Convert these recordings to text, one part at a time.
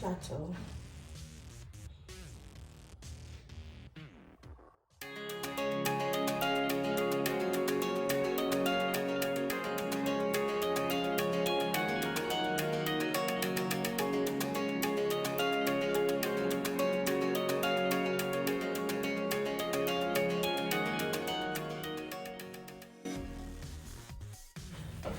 platter.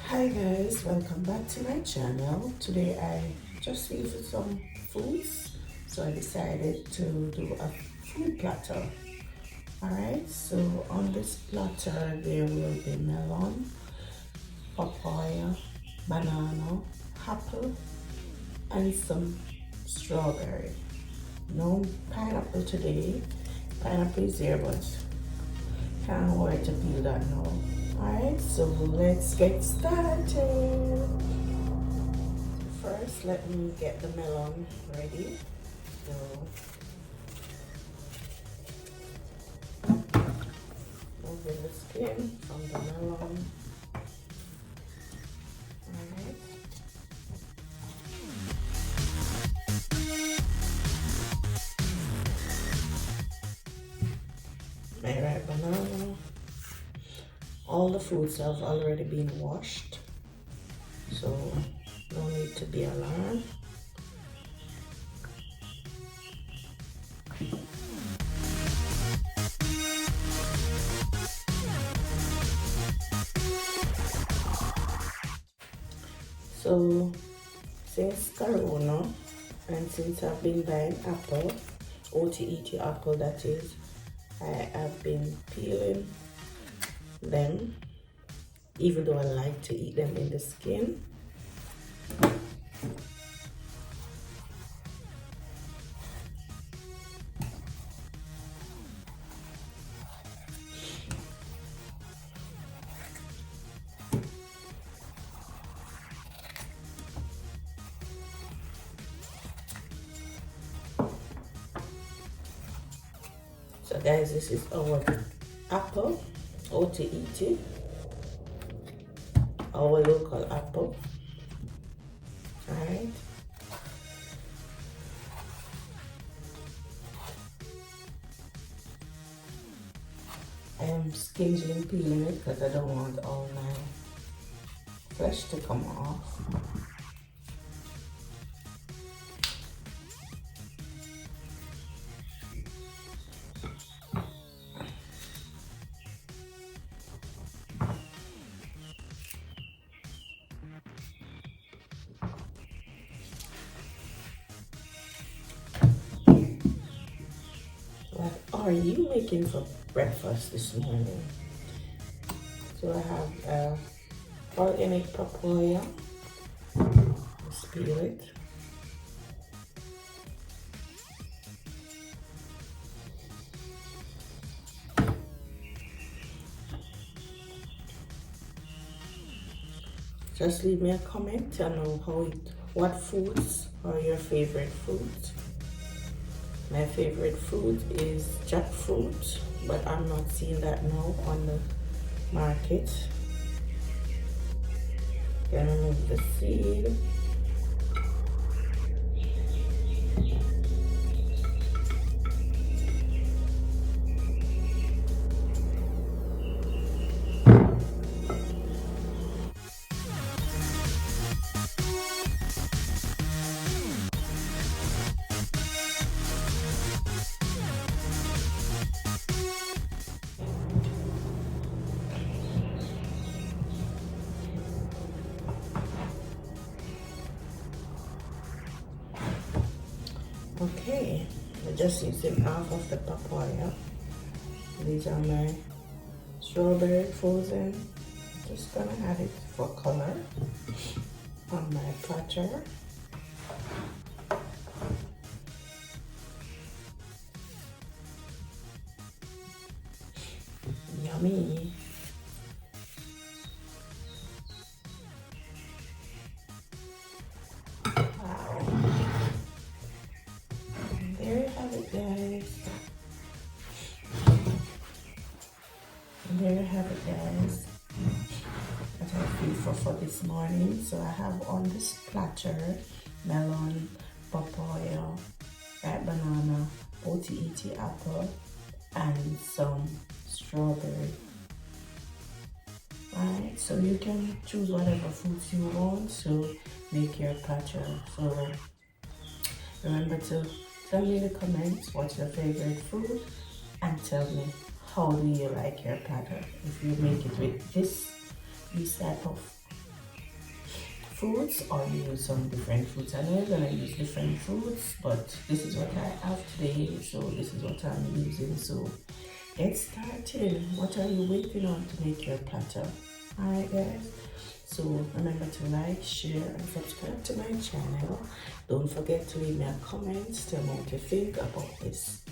Hi guys, welcome back to my channel. Today I just needed some foods, so I decided to do a food platter. Alright, so on this platter there will be melon, papaya, banana, apple, and some strawberry. No pineapple today. Pineapple is here, but can't wait to peel that now. Alright, so let's get started. First, let me get the melon ready. So, moving the skin from the melon. Alright. My right banana. All the fruits have already been washed, so no need to be alarmed. So since Corona and since I've been buying apple, OTET apple that is, I have been peeling them, even though I like to eat them in the skin. So guys, this is our apple, OTET, our local apple. Alright. I'm skinging peeling it because I don't want all my flesh to come off. What are you making for breakfast this morning? So I have organic papaya. Let's peel it. Just leave me a comment to know what foods are your favorite foods. My favorite fruit is jackfruit, but I'm not seeing that now on the market. Then remove the seed. Okay, I'm just using half of the papaya. These are my strawberry frozen. Just gonna add it for color on my platter. Yummy. Wow. And there you have it, guys. And there you have it, guys. That I feel for this morning. So I have on this platter melon, papaya, pretty apple and some strawberry. Alright, so you can choose whatever fruits you want to make your platter. So remember to tell me in the comments what's your favorite fruit and tell me how do you like your platter. If you make it with these type of fruits or you use some different fruits. I know you're gonna use different fruits, but this is what I have today, so this is what I'm using. So get started. What are you waiting on to make your platter? Alright guys, so remember to like, share and subscribe to my channel. Don't forget to leave me a comment, tell me what you think about this.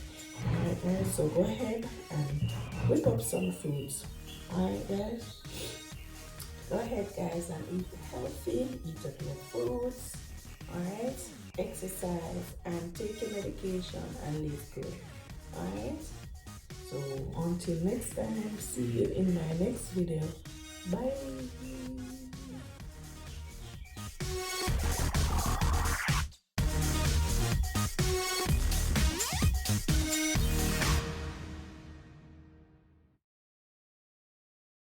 Alright guys, so go ahead and whip up some foods. Alright guys, go ahead guys and eat healthy, eat up your fruits. Alright, exercise and take your medication and live good. Alright, so until next time, see you in my next video. Bye.